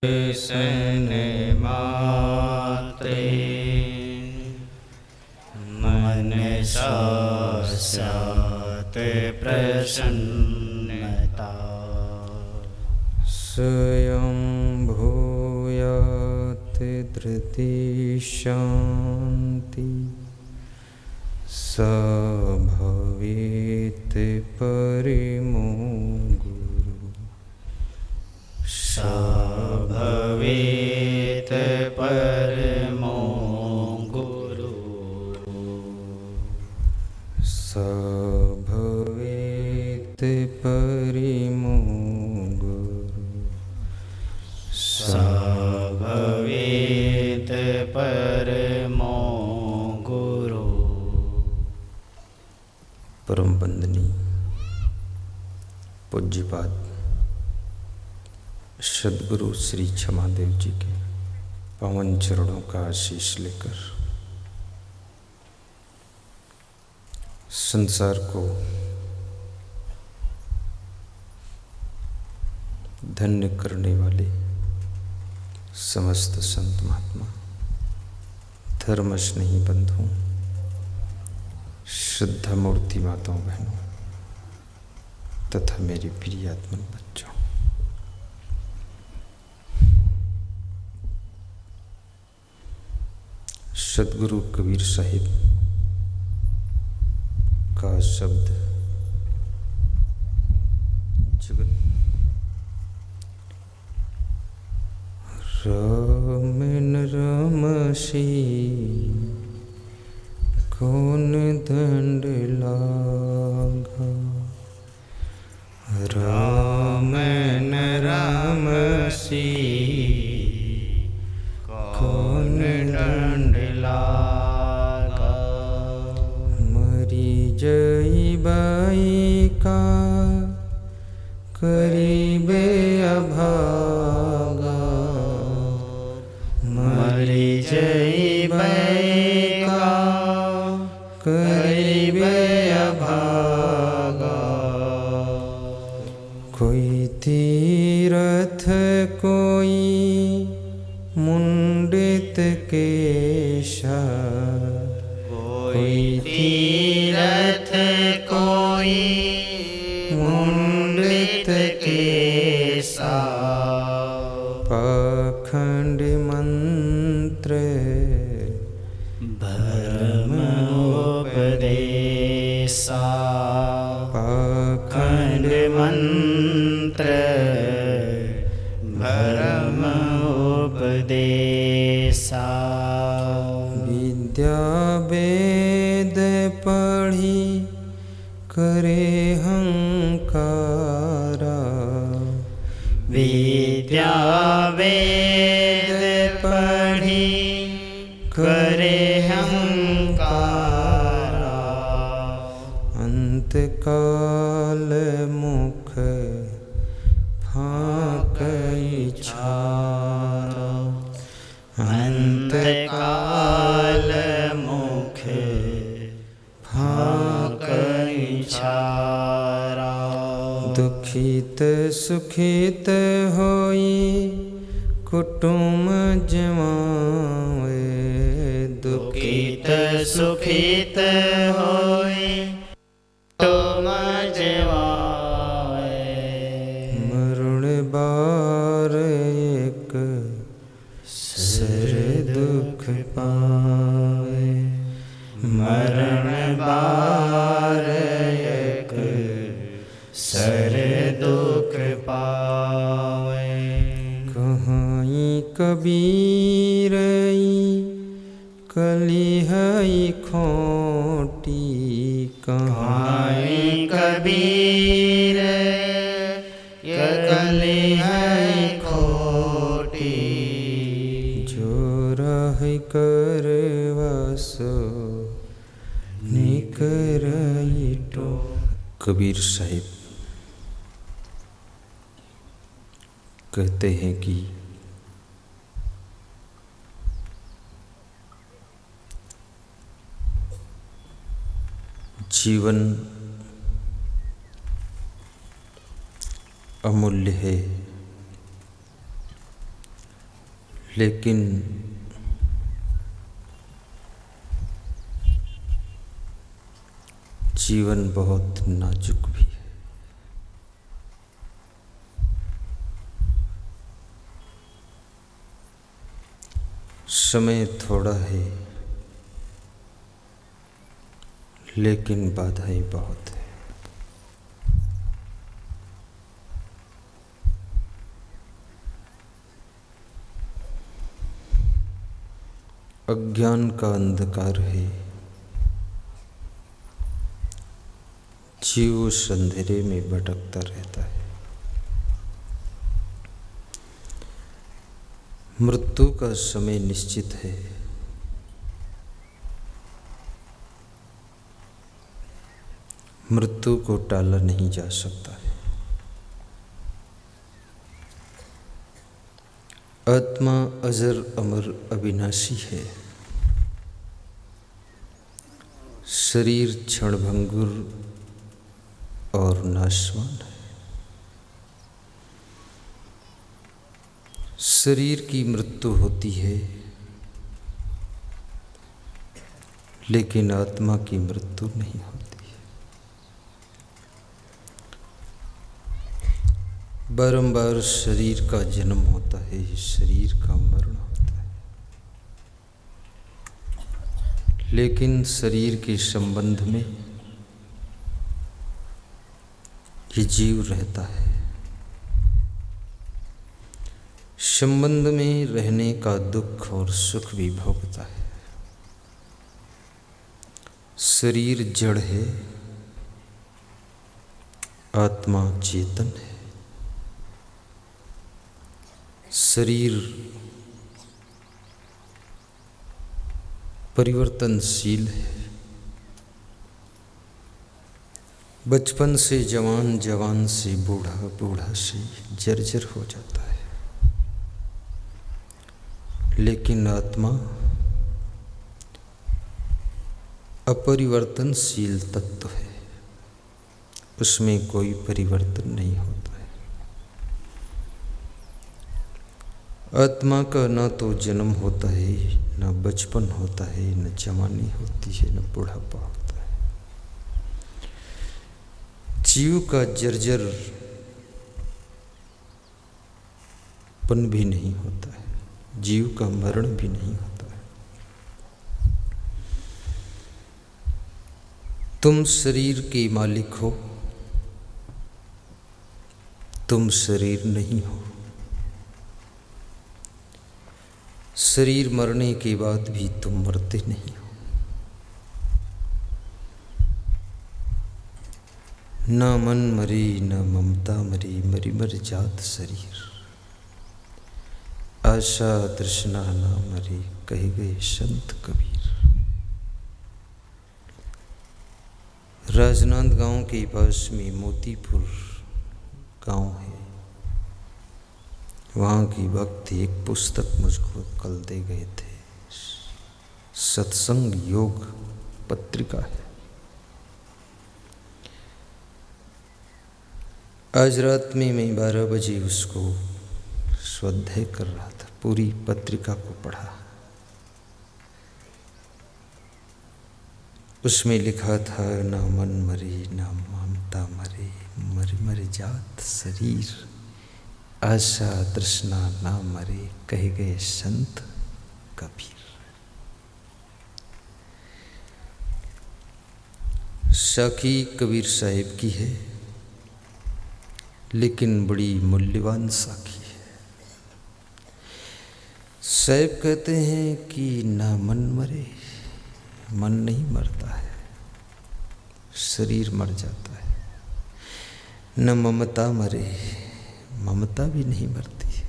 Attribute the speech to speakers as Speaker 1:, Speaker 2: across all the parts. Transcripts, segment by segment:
Speaker 1: सन मात्रे मन स्यात् प्रसन्नता स्वयं भूयात् धृति शान्ति स भवेत् परमो भवेत् परमो गुरु स भवेत् परमो गुरु स भवेत् परमो गुरु। परम बंदनी पूज्यपाद सद्गुरु श्री क्षमादेव जी के पावन चरणों का आशीष लेकर संसार को धन्य करने वाले समस्त संत महात्मा, धर्म स्नेही बंधुओं, श्रद्धा मूर्ति माताओं बहनों तथा मेरे प्रिय आत्मन बच्चों, सद्गुरु कबीर साहिब का शब्द जगत राम रमसी कौन दंड लागा, राम रमसी कौन दंड लागा, मरी जई बाई का करीबे अभागा, मरी जई बाई का करीबे अभागा, कोई तीरथ कोई मुंडित केशा, कोई तीरथ कोई मुंडित केशा, पाखंड मंत्र भरम उपदेशा, पाखंड मंत्र भरम उपदेशा, विद्या वेद पढ़ी करे हंकारा, विद्या वेद पढ़ी करे हंकारा, अंत काल मुख फाक इछारा, अंत काल मुख फाक इछारा, दुखित सुखित होई कुटुम जमावे, दुखित सुखित होई कुटुम जमावे, मरण बार एक सर दुख पावे, मरण बार एक सर दुख पावे, कहीं कबीरई कली हई खोटी, कहीं कबीर कली हई खोटी, जो रह करवासो निकरई टो। कबीर साहिब कहते हैं कि जीवन अमूल्य है, लेकिन जीवन बहुत नाजुक भी है। समय थोड़ा है, लेकिन बाधाएं बहुत है। अज्ञान का अंधकार है, जीव उस अंधेरे में भटकता रहता है। मृत्यु का समय निश्चित है, मृत्यु को टाला नहीं जा सकता है। आत्मा अजर अमर अविनाशी है, शरीर क्षणभंगुर और नाशवान है। शरीर की मृत्यु होती है, लेकिन आत्मा की मृत्यु नहीं होती। बारंबार शरीर का जन्म होता है, शरीर का मरण होता है, लेकिन शरीर के संबंध में ये जीव रहता है। संबंध में रहने का दुख और सुख भी भोगता है। शरीर जड़ है, आत्मा चेतन है। शरीर परिवर्तनशील है, बचपन से जवान, जवान से बूढ़ा, बूढ़ा से जर्जर हो जाता है। लेकिन आत्मा अपरिवर्तनशील तत्व है, उसमें कोई परिवर्तन नहीं होता है। आत्मा का ना तो जन्म होता है, ना बचपन होता है, न जवानी होती है, न बुढ़ापा होता है। जीव का जर्जर पन भी नहीं होता है, जीव का मरण भी नहीं होता है। तुम शरीर के मालिक हो, तुम शरीर नहीं हो। शरीर मरने के बाद भी तुम मरते नहीं हो। ना मन मरी, ना ममता मरी, मरी मर जात शरीर। आशा तृष्णा ना मरी, कहे गए संत कबीर। राजनांदगांव के पास में मोतीपुर गांव है, वहाँ की वक्त एक पुस्तक मुझको कल दे गए थे। सत्संग योग पत्रिका है। आज रात में मैं 12 बजे उसको स्वाध्याय कर रहा था, पूरी पत्रिका को पढ़ा। उसमें लिखा था, ना मन मरे, ना ममता मरे, मर मर जात शरीर। आशा तृष्णा ना मरे, कहे गए संत कबीर। साखी कबीर साहिब की है, लेकिन बड़ी मूल्यवान साखी है। साहिब कहते हैं कि ना मन मरे, मन नहीं मरता है, शरीर मर जाता है। न ममता मरे, ममता भी नहीं मरती है।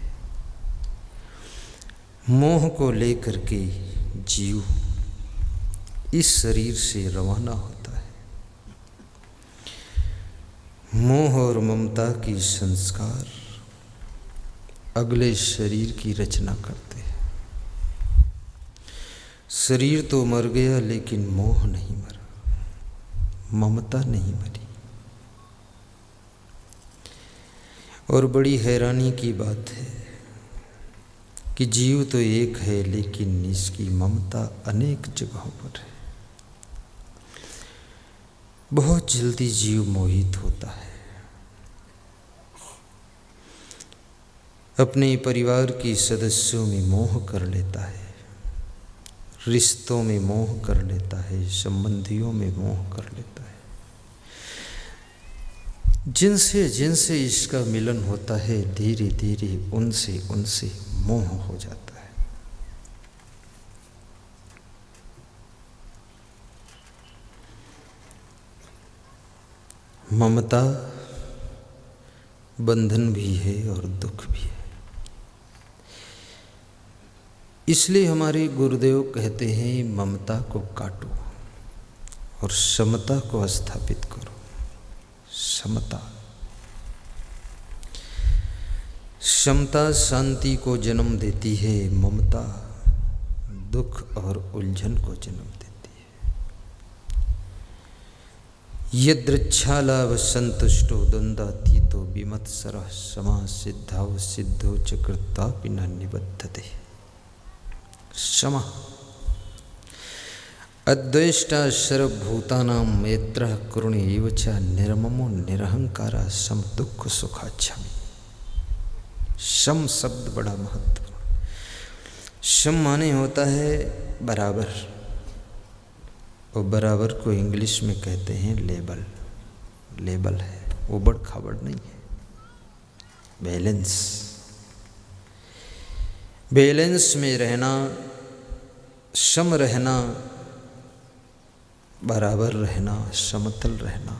Speaker 1: मोह को लेकर के जीव इस शरीर से रवाना होता है। मोह और ममता की संस्कार अगले शरीर की रचना करते हैं। शरीर तो मर गया, लेकिन मोह नहीं मरा, ममता नहीं मरी। और बड़ी हैरानी की बात है कि जीव तो एक है लेकिन इसकी ममता अनेक जगहों पर है। बहुत जल्दी जीव मोहित होता है, अपने परिवार के सदस्यों में मोह कर लेता है, रिश्तों में मोह कर लेता है, संबंधियों में मोह कर लेता है। जिनसे जिनसे इसका मिलन होता है धीरे धीरे उनसे मोह हो जाता है। ममता बंधन भी है और दुख भी है। इसलिए हमारे गुरुदेव कहते हैं ममता को काटो और समता को स्थापित करो। समता, समता शांति को जन्म देती है, ममता दुख और उलझन को जन्म देती है। यदृच्छालाभ संतुष्टो द्वंद्वातीतो विमत्सरः समा सिद्धाव सिद्धो चकृतापि न निबद्धते। समा अद्वेष्टा सर्वभूतानां मैत्रः करुणे एव च निर्ममो निरहंकारा सम दुख सुखाच्छामि। सम शब्द बड़ा महत्वपूर्ण। सम माने होता है बराबर, और बराबर को इंग्लिश में कहते हैं लेबल। लेबल है, उबड़ खाबड़ नहीं है, बैलेंस। बैलेंस में रहना, सम रहना, बराबर रहना, समतल रहना,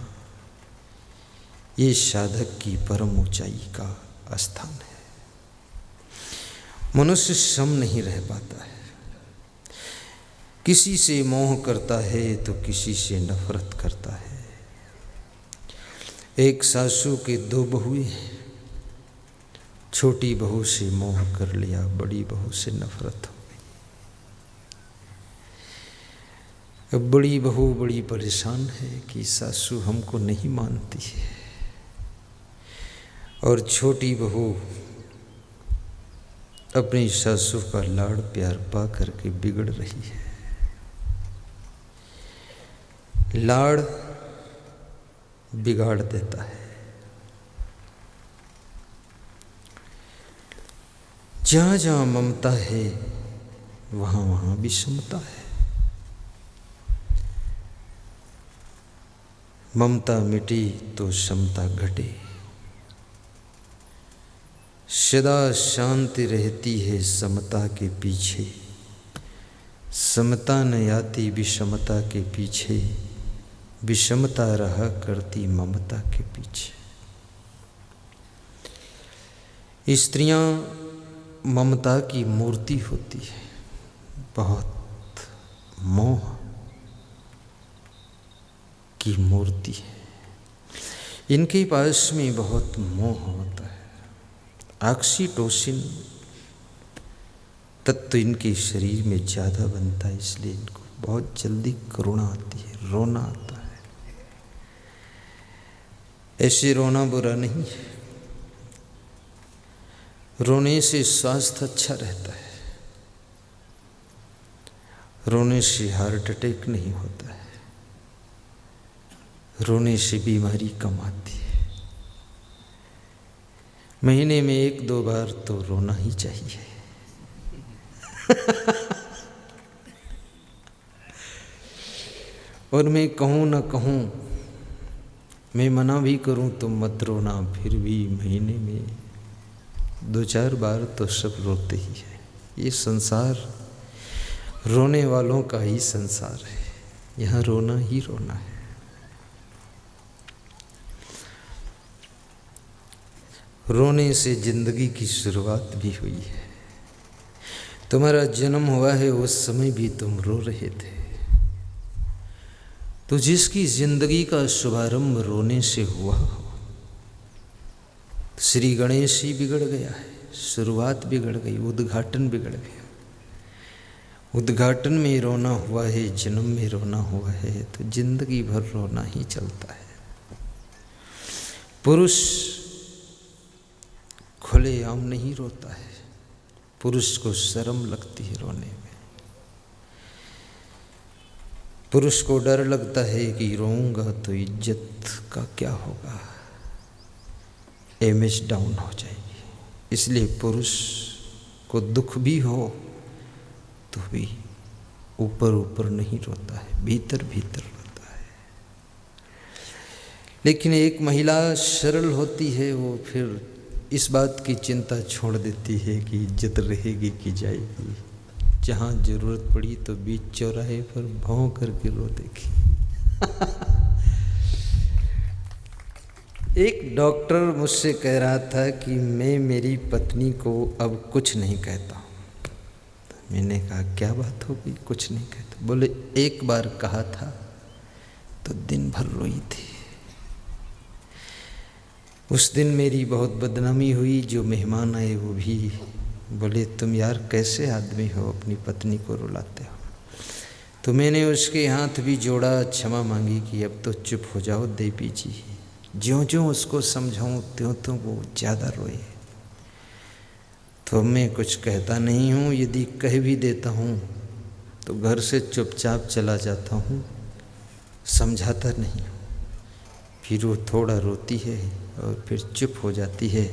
Speaker 1: ये साधक की परम ऊंचाई का स्थान है। मनुष्य सम नहीं रह पाता है, किसी से मोह करता है तो किसी से नफरत करता है। एक सासू के दो बहुएं, छोटी बहू से मोह कर लिया, बड़ी बहू से नफरत हो। अब बड़ी बहू बड़ी परेशान है कि सासू हमको नहीं मानती है, और छोटी बहू अपनी सासू का लाड़ प्यार पा करके बिगड़ रही है। लाड़ बिगाड़ देता है। जहाँ जहाँ ममता है वहाँ वहाँ विषमता है। ममता मिटी तो समता घटे। सदा शांति रहती है समता के पीछे, समता न आती विषमता के पीछे, विषमता रहा करती ममता के पीछे। स्त्रियां ममता की मूर्ति होती है, बहुत मोह की मूर्ति है। इनके पास में बहुत मोह होता है। ऑक्सीटोसिन तत्व इनके शरीर में ज़्यादा बनता है, इसलिए इनको बहुत जल्दी करुणा आती है, रोना आता है। ऐसे रोना बुरा नहीं है, रोने से स्वास्थ्य अच्छा रहता है, रोने से हार्ट अटैक नहीं होता है, रोने से बीमारी कम आती है। महीने में 1-2 बार तो रोना ही चाहिए। और मैं कहूँ ना कहूँ, मैं मना भी करूँ तो मत रोना, फिर भी महीने में 2-4 बार तो सब रोते ही है। ये संसार रोने वालों का ही संसार है, यहाँ रोना ही रोना है। रोने से जिंदगी की शुरुआत भी हुई है। तुम्हारा जन्म हुआ है उस समय भी तुम रो रहे थे। तो जिसकी जिंदगी का शुभारंभ रोने से हुआ हो, श्री गणेश ही बिगड़ गया है, शुरुआत बिगड़ गई, उद्घाटन बिगड़ गया। उद्घाटन में रोना हुआ है, जन्म में रोना हुआ है, तो जिंदगी भर रोना ही चलता है। पुरुष खुलेआम नहीं रोता है, पुरुष को शर्म लगती है रोने में। पुरुष को डर लगता है कि रोऊंगा तो इज्जत का क्या होगा, इमेज डाउन हो जाएगी। इसलिए पुरुष को दुख भी हो तो भी ऊपर ऊपर नहीं रोता है, भीतर भीतर रोता है। लेकिन एक महिला सरल होती है, वो फिर इस बात की चिंता छोड़ देती है कि इज्जत रहेगी कि जाएगी। जहाँ जरूरत पड़ी तो बीच चौराहे पर भौं करके रो देगी। एक डॉक्टर मुझसे कह रहा था कि मैं मेरी पत्नी को अब कुछ नहीं कहता हूँ। मैंने कहा क्या बात हो गई, कुछ नहीं कहता? बोले एक बार कहा था तो दिन भर रोई थी। उस दिन मेरी बहुत बदनामी हुई। जो मेहमान आए वो भी बोले तुम यार कैसे आदमी हो, अपनी पत्नी को रुलाते हो। तो मैंने उसके हाथ भी जोड़ा, क्षमा मांगी कि अब तो चुप हो जाओ देवी जी। ज्यों ज्यों उसको समझाऊं त्यों त्यों वो ज़्यादा रोए। तो मैं कुछ कहता नहीं हूँ, यदि कह भी देता हूँ तो घर से चुपचाप चला जाता हूँ, समझाता नहीं हूँ। फिर वो थोड़ा रोती है और फिर चुप हो जाती है,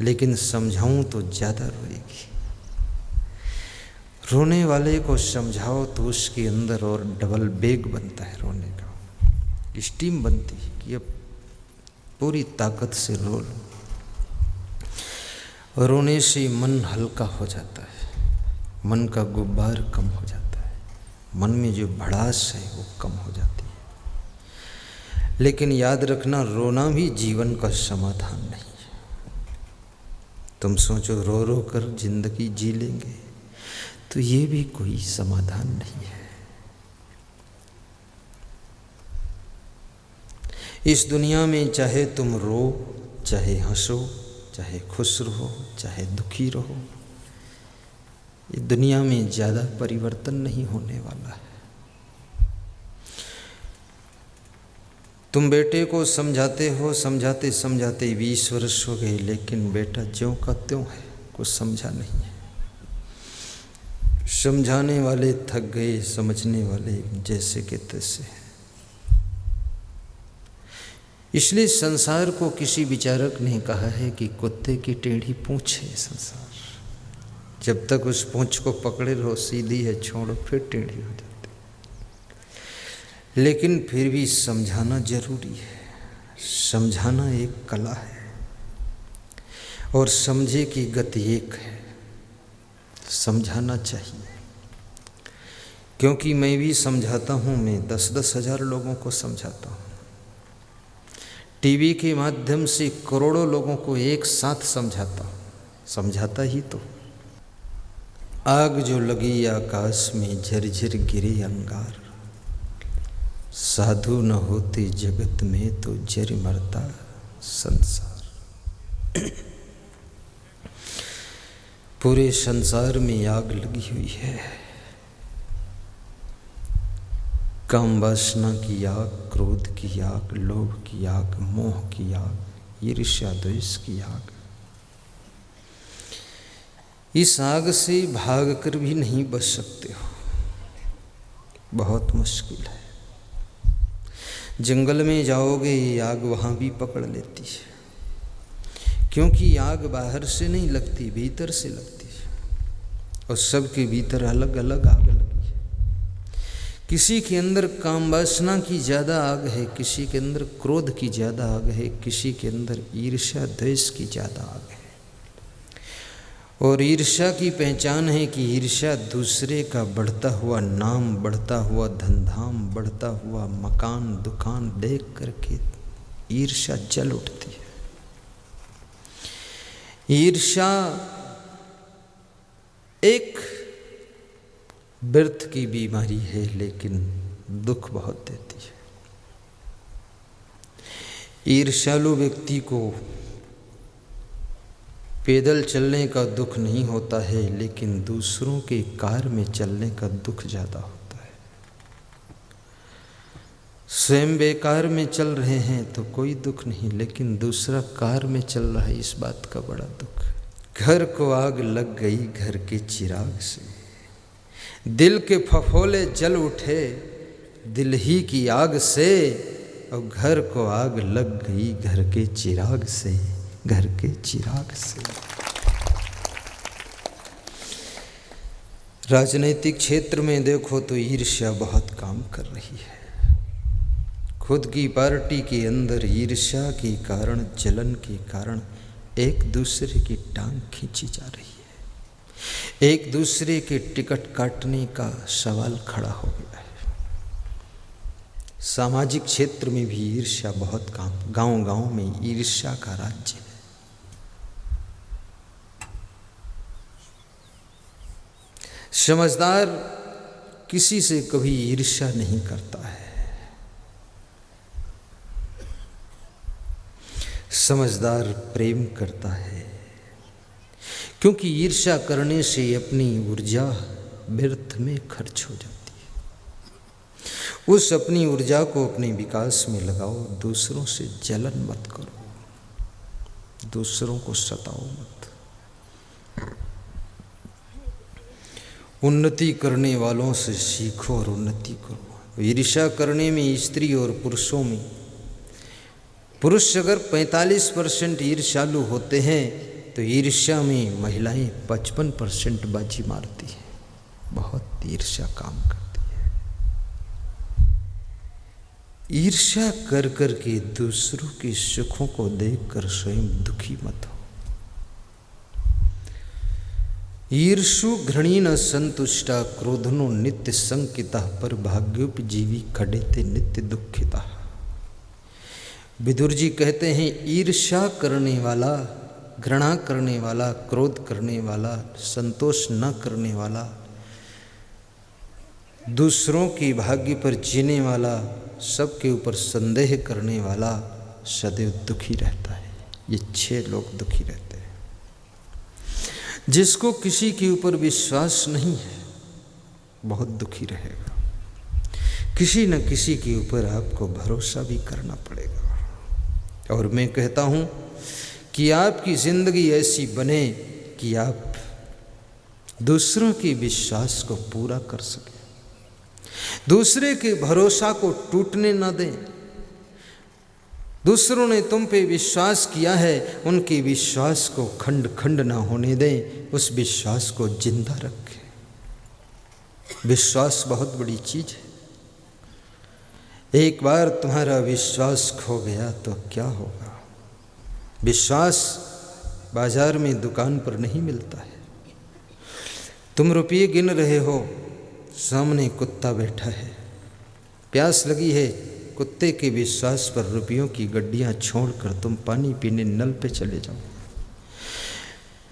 Speaker 1: लेकिन समझाऊं तो ज़्यादा रोएगी। रोने वाले को समझाओ तो उसके अंदर और डबल बेग बनता है, रोने का स्टीम बनती है कि अब पूरी ताकत से रो लो। रोने से मन हल्का हो जाता है, मन का गुब्बार कम हो जाता है, मन में जो भड़ास है वो कम हो जाती है। लेकिन याद रखना, रोना भी जीवन का समाधान नहीं है। तुम सोचो रो रो कर जिंदगी जी लेंगे, तो ये भी कोई समाधान नहीं है। इस दुनिया में चाहे तुम रो, चाहे हंसो, चाहे खुश रहो, चाहे दुखी रहो, इस दुनिया में ज़्यादा परिवर्तन नहीं होने वाला है। तुम बेटे को समझाते हो, समझाते समझाते 20 वर्ष हो गए, लेकिन बेटा ज्यों का त्यों है, कुछ समझा नहीं है। समझाने वाले थक गए, समझने वाले जैसे के तैसे हैं। इसलिए संसार को किसी विचारक ने कहा है कि कुत्ते की टेढ़ी पूंछ है संसार। जब तक उस पूंछ को पकड़े रहो, सीधी है छोड़ो फिर टेढ़ी हो जाती। लेकिन फिर भी समझाना जरूरी है। समझाना एक कला है और समझे की गति एक है। समझाना चाहिए, क्योंकि मैं भी समझाता हूँ। मैं 10-10 हज़ार लोगों को समझाता हूँ। टीवी के माध्यम से करोड़ों लोगों को एक साथ समझाता हूँ। समझाता ही तो। आग जो लगी आकाश में, झरझर गिरे अंगार, साधु न होते जगत में तो जर मरता संसार। पूरे संसार में आग लगी हुई है। काम वासना की आग, क्रोध की आग, लोभ की आग, मोह की आग, ईर्ष्या द्वेष की आग। इस आग से भागकर भी नहीं बच सकते हो, बहुत मुश्किल है। जंगल में जाओगे, ये आग वहाँ भी पकड़ लेती है, क्योंकि आग बाहर से नहीं लगती, भीतर से लगती है। और सबके भीतर अलग अलग आग लगी है। किसी के अंदर काम वासना की ज़्यादा आग है, किसी के अंदर क्रोध की ज़्यादा आग है, किसी के अंदर ईर्ष्या द्वेष की ज़्यादा आग है। और ईर्ष्या की पहचान है कि ईर्ष्या दूसरे का बढ़ता हुआ नाम, बढ़ता हुआ धनधाम, बढ़ता हुआ मकान दुकान देख करके ईर्ष्या जल उठती है। ईर्ष्या एक व्यर्थ की बीमारी है, लेकिन दुख बहुत देती है। ईर्ष्यालु व्यक्ति को पैदल चलने का दुख नहीं होता है, लेकिन दूसरों के कार में चलने का दुख ज़्यादा होता है। स्वयं बेकार में चल रहे हैं तो कोई दुख नहीं, लेकिन दूसरा कार में चल रहा है, इस बात का बड़ा दुख। घर को आग लग गई घर के चिराग से, दिल के फफोले जल उठे दिल ही की आग से, और घर को आग लग गई घर के चिराग से, घर के चिराग से। राजनीतिक क्षेत्र में देखो तो ईर्ष्या बहुत काम कर रही है। खुद की पार्टी के अंदर ईर्ष्या के कारण, जलन के कारण एक दूसरे की टांग खींची जा रही है। एक दूसरे के टिकट काटने का सवाल खड़ा हो गया है। सामाजिक क्षेत्र में भी ईर्ष्या बहुत काम, गांव-गांव में ईर्ष्या का राज्य है। समझदार किसी से कभी ईर्ष्या नहीं करता है। समझदार प्रेम करता है, क्योंकि ईर्ष्या करने से अपनी ऊर्जा व्यर्थ में खर्च हो जाती है। उस अपनी ऊर्जा को अपने विकास में लगाओ। दूसरों से जलन मत करो, दूसरों को सताओ मत। उन्नति करने वालों से सीखो और उन्नति करो। ईर्ष्या करने में स्त्री और पुरुषों में, पुरुष अगर 45% ईर्ष्यालु होते हैं तो ईर्ष्या में महिलाएं 55% बाजी मारती हैं। बहुत ईर्ष्या काम करती है। ईर्ष्या कर कर के दूसरों के सुखों को देखकर स्वयं दुखी मत हो। ईर्षु घृणीन संतुष्टा क्रोधनो नित्य संकिता पर भाग्योपजीवी खडेते नित्य दुखिता। विदुर जी कहते हैं ईर्ष्या करने वाला, घृणा करने वाला, क्रोध करने वाला, संतोष न करने वाला, दूसरों की भाग्य पर जीने वाला, सबके ऊपर संदेह करने वाला सदैव दुखी रहता है। ये 6 लोग दुखी रहते हैं। जिसको किसी के ऊपर विश्वास नहीं है बहुत दुखी रहेगा। किसी न किसी के ऊपर आपको भरोसा भी करना पड़ेगा। और मैं कहता हूँ कि आपकी ज़िंदगी ऐसी बने कि आप दूसरों के विश्वास को पूरा कर सकें, दूसरे के भरोसा को टूटने न दें। दूसरों ने तुम पे विश्वास किया है, उनके विश्वास को खंड खंड ना होने दें, उस विश्वास को जिंदा रखें। विश्वास बहुत बड़ी चीज़ है। एक बार तुम्हारा विश्वास खो गया तो क्या होगा? विश्वास बाजार में, दुकान पर नहीं मिलता है। तुम रुपये गिन रहे हो, सामने कुत्ता बैठा है, प्यास लगी है, कुत्ते के विश्वास पर रुपयों की गड्डियां छोड़कर तुम पानी पीने नल पे चले जाओ।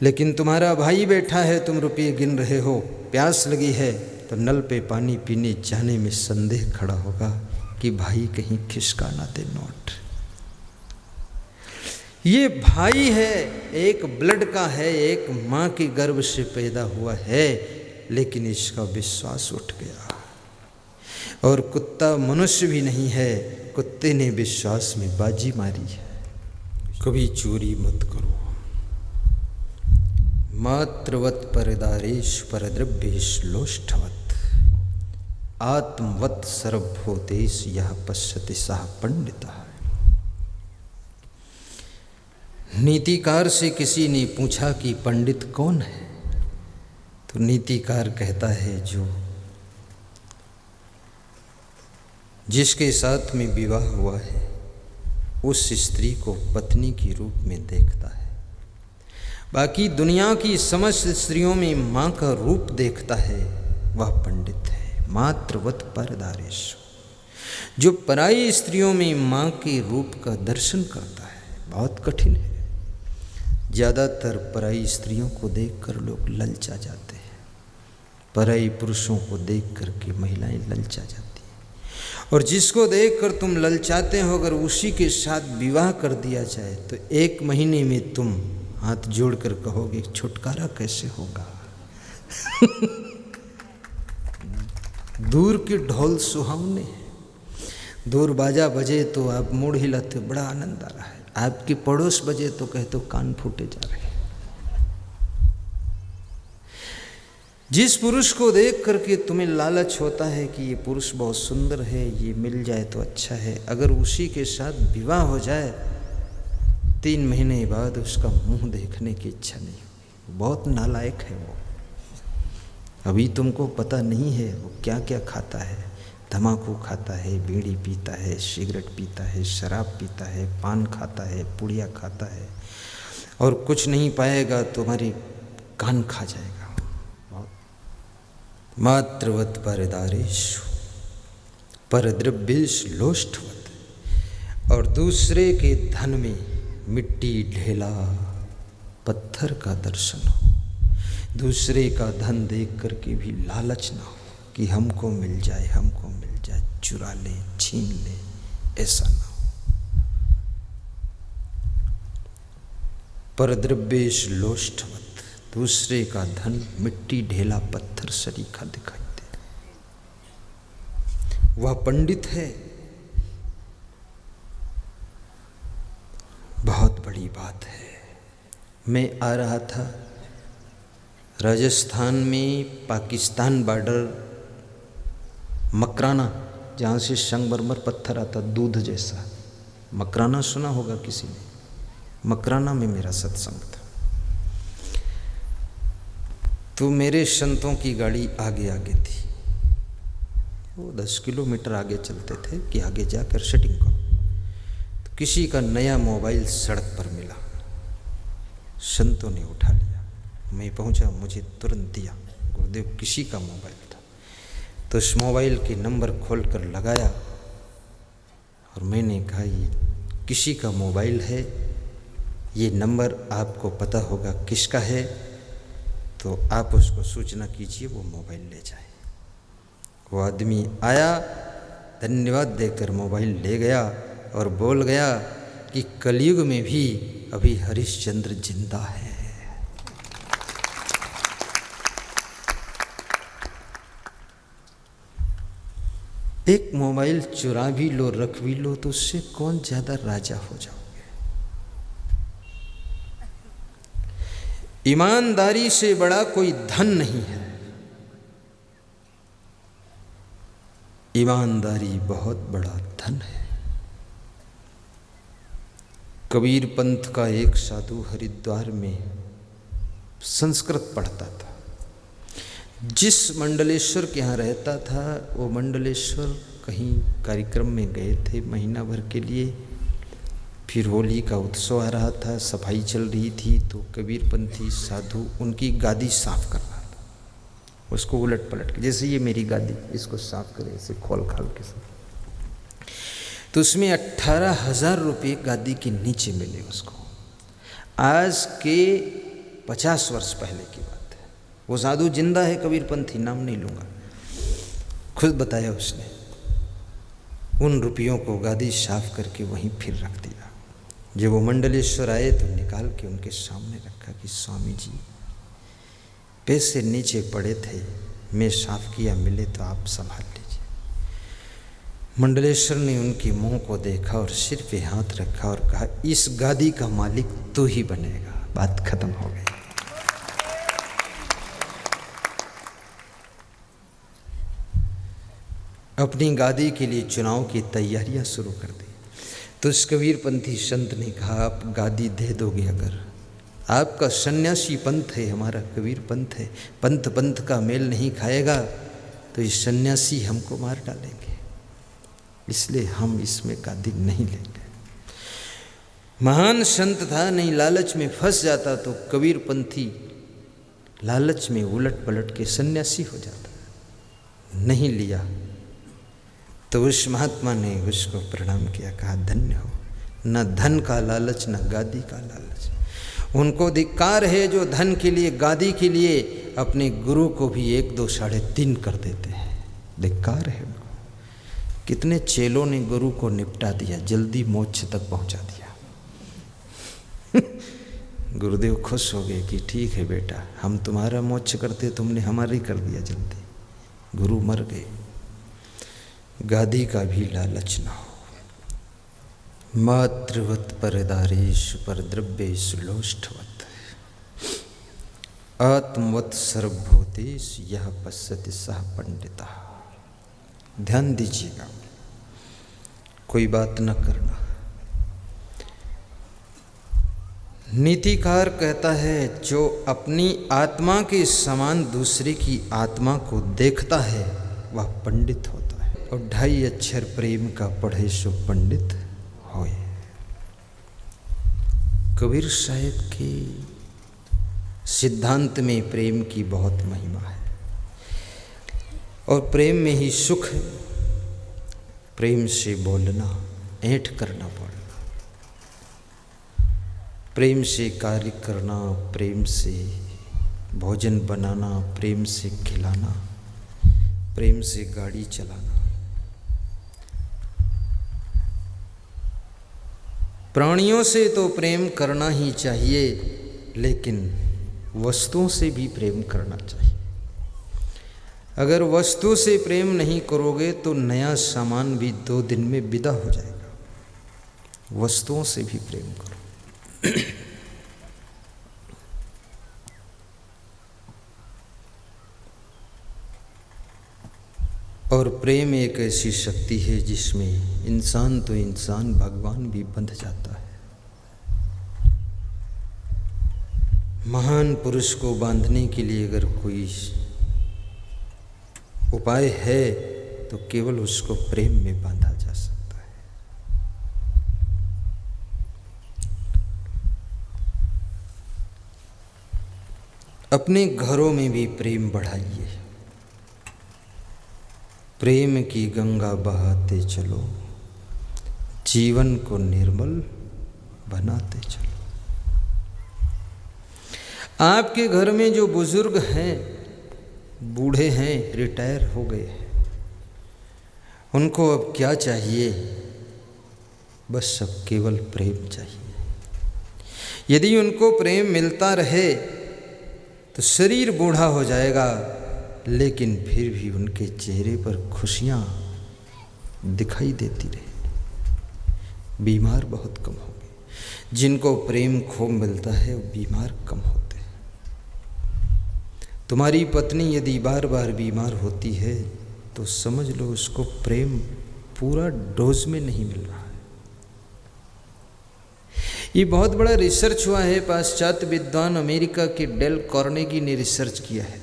Speaker 1: लेकिन तुम्हारा भाई बैठा है, तुम रुपये गिन रहे हो, प्यास लगी है, तो नल पे पानी पीने जाने में संदेह खड़ा होगा कि भाई कहीं खिसका ना दे नोट। ये भाई है, एक ब्लड का है, एक माँ के गर्भ से पैदा हुआ है, लेकिन इसका विश्वास उठ गया। और कुत्ता मनुष्य भी नहीं है, कुत्ते ने विश्वास में बाजी मारी है। कभी चोरी मत करो। मात्रवत परदारेश परद्रव्येश लोष्ठवत आत्मवत सर्वभूतेश यह पश्यति सह पंडितः। नीतिकार से किसी ने पूछा कि पंडित कौन है? तो नीतिकार कहता है जो जिसके साथ में विवाह हुआ है उस स्त्री को पत्नी के रूप में देखता है। बाकी दुनिया की समस्त स्त्रियों में माँ का रूप देखता है, वह पंडित है। मात्रवत परदारेश, जो पराई स्त्रियों में माँ के रूप का दर्शन करता है। बहुत कठिन है। ज़्यादातर पराई स्त्रियों को देखकर लोग ललचा जाते हैं, पराई पुरुषों को देख कर के महिलाएं ललचा जाती हैं। और जिसको देखकर तुम ललचाते हो, अगर उसी के साथ विवाह कर दिया जाए तो 1 महीने में तुम हाथ जोड़कर कहोगे छुटकारा कैसे होगा। दूर के ढोल सुहावने हैं, दूर बाजा बजे तो आप मुड़ हिलाते, बड़ा आनंद आ रहा है। आपके पड़ोस बजे तो कहते कान फूटे जा रहे हैं। जिस पुरुष को देख करके तुम्हें लालच होता है कि ये पुरुष बहुत सुंदर है, ये मिल जाए तो अच्छा है, अगर उसी के साथ विवाह हो जाए 3 महीने बाद उसका मुंह देखने की इच्छा नहीं होगी। बहुत नालायक है वो। अभी तुमको पता नहीं है वो क्या क्या खाता है। तम्बाकू खाता है, बीड़ी पीता है, सिगरेट पीता है, शराब पीता है, पान खाता है, पुड़िया खाता है, और कुछ नहीं पाएगा तुम्हारी कान खा जाएगा। मात्रवत परदारेषु परद्रव्येषु लोष्ठवत, और दूसरे के धन में मिट्टी ढेला पत्थर का दर्शन हो। दूसरे का धन देख करके भी लालच ना हो कि हमको मिल जाए, हमको मिल जाए, चुरा ले, छीन ले, ऐसा ना हो। परद्रव्येषु लोष्ठवत, दूसरे का धन मिट्टी ढेला पत्थर सरीखा दिखाई दे। वह पंडित है, बहुत बड़ी बात है। मैं आ रहा था राजस्थान में पाकिस्तान बॉर्डर मकराना, जहाँ से संगमरमर पत्थर आता दूध जैसा। मकराना सुना होगा किसी ने? मकराना में मेरा सत्संग था। तो मेरे संतों की गाड़ी आगे आगे थी। वो 10 किलोमीटर आगे चलते थे कि आगे जाकर सेटिंग करो। तो किसी का नया मोबाइल सड़क पर मिला, संतों ने उठा लिया। मैं पहुंचा, मुझे तुरंत दिया। गुरुदेव किसी का मोबाइल था। तो उस मोबाइल के नंबर खोलकर लगाया और मैंने कहा ये किसी का मोबाइल है, ये नंबर आपको पता होगा किसका है, तो आप उसको सूचना कीजिए, वो मोबाइल ले जाए। वो आदमी आया, धन्यवाद देकर मोबाइल ले गया और बोल गया कि कलयुग में भी अभी हरिश्चंद्र जिंदा है। एक मोबाइल चुरा भी लो, रख भी लो, तो उससे कौन ज्यादा राजा हो जाओगे। ईमानदारी से बड़ा कोई धन नहीं है। ईमानदारी बहुत बड़ा धन है। कबीर पंथ का एक साधु हरिद्वार में संस्कृत पढ़ता था। जिस मंडलेश्वर के यहाँ रहता था, वो मंडलेश्वर कहीं कार्यक्रम में गए थे महीना भर के लिए। फिर होली का उत्सव आ रहा था, सफाई चल रही थी, तो कबीरपंथी साधु उनकी गादी साफ कर रहा था। उसको उलट पलट के, जैसे ये मेरी गादी, इसको साफ करे, इसे खोल खाल के सब। तो उसमें 18,000 रुपये गादी के नीचे मिले उसको। आज के 50 वर्ष पहले की बात है। वो साधु जिंदा है, कबीरपंथी, नाम नहीं लूँगा, खुद बताया उसने। उन रुपयों को गादी साफ करके वहीं फिर रख दिया। जब वो मंडलेश्वर आए तो निकाल के उनके सामने रखा कि स्वामी जी, पैसे नीचे पड़े थे, मैं साफ किया, मिले तो आप संभाल लीजिए। मंडलेश्वर ने उनके मुंह को देखा और सिर पे हाथ रखा और कहा, इस गादी का मालिक तू ही बनेगा। बात खत्म हो गई। अपनी गादी के लिए चुनाव की तैयारियां शुरू कर दी। तो इस कबीरपंथी संत ने कहा, आप गादी दे दोगे, अगर आपका सन्यासी पंथ है, हमारा कबीर पंथ है, पंथ पंथ का मेल नहीं खाएगा, तो ये सन्यासी हमको मार डालेंगे, इसलिए हम इसमें गादी नहीं लेंगे। महान संत था, नहीं लालच में फंस जाता तो कबीरपंथी लालच में उलट पलट के सन्यासी हो जाता। नहीं लिया तो उस महात्मा ने उसको प्रणाम किया, कहा धन्य हो, न धन का लालच न गादी का लालच। उनको धिक्कार है जो धन के लिए, गादी के लिए अपने गुरु को भी 1, 2, 3.5 कर देते हैं। धिक्कार है उनको। कितने चेलों ने गुरु को निपटा दिया, जल्दी मोक्ष तक पहुंचा दिया। गुरुदेव खुश हो गए कि ठीक है बेटा, हम तुम्हारा मोक्ष करते, तुमने हमारा ही कर दिया जल्दी। गुरु मर गए। गादी का भी लालच न हो। मातृवत परदारेषु परद्रव्येषु लोष्ठवत। आत्मवत् सर्वभूतेषु यः पश्यति सः पंडितः। ध्यान दीजिएगा, कोई बात न करना। नीतिकार कहता है जो अपनी आत्मा के समान दूसरे की आत्मा को देखता है वह पंडित होता है। और 2.5 अक्षर प्रेम का पढ़े सो पंडित होए। कबीर साहिब के सिद्धांत में प्रेम की बहुत महिमा है और प्रेम में ही सुख है। प्रेम से बोलना, ऐंठ करना पड़ना, प्रेम से कार्य करना, प्रेम से भोजन बनाना, प्रेम से खिलाना, प्रेम से गाड़ी चलाना। प्राणियों से तो प्रेम करना ही चाहिए, लेकिन वस्तुओं से भी प्रेम करना चाहिए। अगर वस्तु से प्रेम नहीं करोगे तो नया सामान भी 2 दिन में विदा हो जाएगा। वस्तुओं से भी प्रेम करो। और प्रेम एक ऐसी शक्ति है जिसमें इंसान तो इंसान, भगवान भी बंध जाता है। महान पुरुष को बांधने के लिए अगर कोई उपाय है तो केवल उसको प्रेम में बांधा जा सकता है। अपने घरों में भी प्रेम बढ़ाइए। प्रेम की गंगा बहाते चलो, जीवन को निर्मल बनाते चलो। आपके घर में जो बुजुर्ग हैं, बूढ़े हैं, रिटायर हो गए हैं, उनको अब क्या चाहिए? बस अब केवल प्रेम चाहिए। यदि उनको प्रेम मिलता रहे तो शरीर बूढ़ा हो जाएगा, लेकिन फिर भी उनके चेहरे पर खुशियाँ दिखाई देती रहे। बीमार बहुत कम होंगे। जिनको प्रेम खूब मिलता है वो बीमार कम होते हैं। तुम्हारी पत्नी यदि बार बार बीमार होती है तो समझ लो उसको प्रेम पूरा डोज में नहीं मिल रहा है। ये बहुत बड़ा रिसर्च हुआ है। पाश्चात्य विद्वान अमेरिका के डेल कार्नेगी ने रिसर्च किया है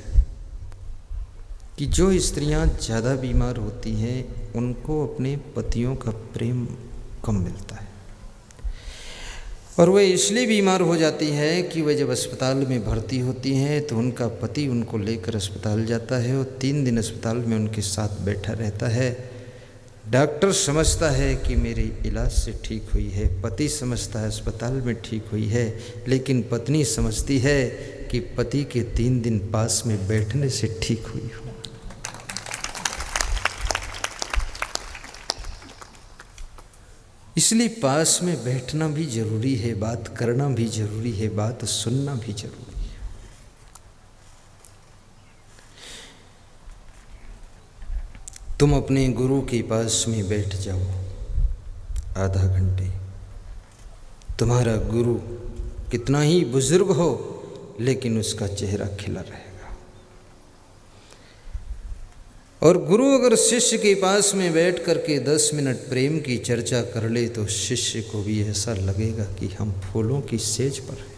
Speaker 1: कि जो स्त्रियां ज़्यादा बीमार होती हैं उनको अपने पतियों का प्रेम कम मिलता है। और वह इसलिए बीमार हो जाती है कि वह जब अस्पताल में भर्ती होती हैं तो उनका पति उनको लेकर अस्पताल जाता है और 3 दिन अस्पताल में उनके साथ बैठा रहता है। डॉक्टर समझता है कि मेरे इलाज से ठीक हुई है, पति समझता है अस्पताल में ठीक हुई है, लेकिन पत्नी समझती है कि पति के 3 दिन पास में बैठने से ठीक हुई हो। इसलिए पास में बैठना भी जरूरी है, बात करना भी जरूरी है, बात सुनना भी जरूरी है। तुम अपने गुरु के पास में बैठ जाओ आधा घंटे। तुम्हारा गुरु कितना ही बुजुर्ग हो लेकिन उसका चेहरा खिला रहेगा। और गुरु अगर शिष्य के पास में बैठ करके 10 मिनट प्रेम की चर्चा कर ले तो शिष्य को भी ऐसा लगेगा कि हम फूलों की सेज पर हैं।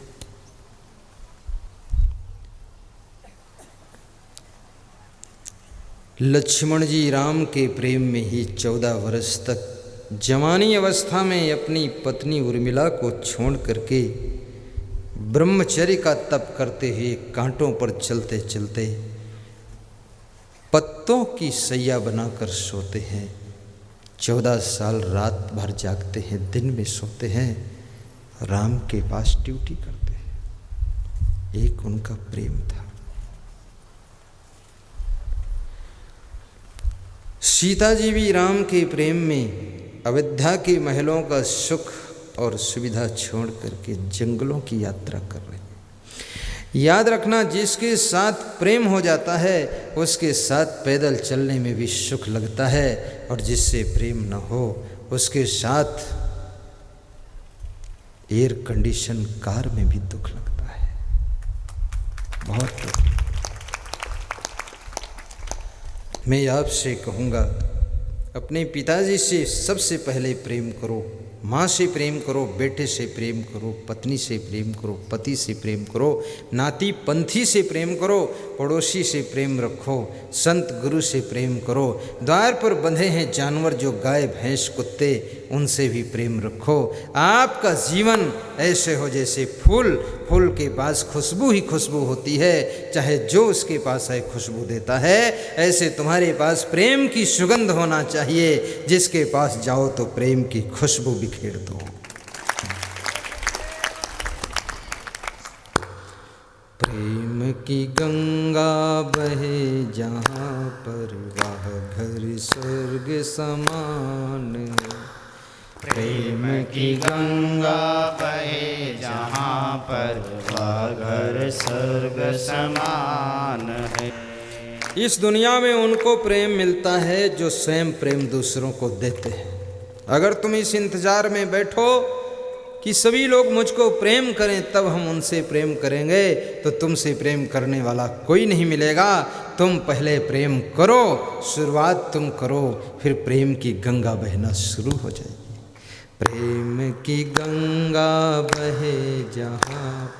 Speaker 1: लक्ष्मण जी राम के प्रेम में ही 14 वर्ष तक जवानी अवस्था में अपनी पत्नी उर्मिला को छोड़ करके ब्रह्मचर्य का तप करते हुए कांटों पर चलते चलते पत्तों की सैया बनाकर सोते हैं। 14 साल रात भर जागते हैं, दिन में सोते हैं, राम के पास ड्यूटी करते हैं। एक उनका प्रेम था। सीता जी भी राम के प्रेम में अयोध्या के महलों का सुख और सुविधा छोड़ करके जंगलों की यात्रा कर रहे हैं। याद रखना, जिसके साथ प्रेम हो जाता है उसके साथ पैदल चलने में भी सुख लगता है, और जिससे प्रेम न हो उसके साथ एयर कंडीशन कार में भी दुख लगता है। बहुत। मैं आपसे कहूँगा, अपने पिताजी से सबसे पहले प्रेम करो, माँ से प्रेम करो, बेटे से प्रेम करो, पत्नी से प्रेम करो, पति से प्रेम करो, नाती पंथी से प्रेम करो, पड़ोसी से प्रेम रखो, संत गुरु से प्रेम करो, द्वार पर बंधे हैं जानवर जो गाय भैंस कुत्ते, उनसे भी प्रेम रखो। आपका जीवन ऐसे हो जैसे फूल, फूल के पास खुशबू ही खुशबू होती है, चाहे जो उसके पास है खुशबू देता है। ऐसे तुम्हारे पास प्रेम की सुगंध होना चाहिए, जिसके पास जाओ तो प्रेम की खुशबू बिखेर दो। प्रेम की गंगा बहे जहाँ पर, वह घर स्वर्ग समान है।
Speaker 2: प्रेम की गंगा बहे जहाँ पर, वह घर स्वर्ग समान है।
Speaker 1: इस दुनिया में उनको प्रेम मिलता है जो स्वयं प्रेम दूसरों को देते हैं। अगर तुम इस इंतजार में बैठो कि सभी लोग मुझको प्रेम करें तब हम उनसे प्रेम करेंगे, तो तुमसे प्रेम करने वाला कोई नहीं मिलेगा। तुम पहले प्रेम करो, शुरुआत तुम करो, फिर प्रेम की गंगा बहना शुरू हो जाएगी। प्रेम की गंगा बहे जहाँ,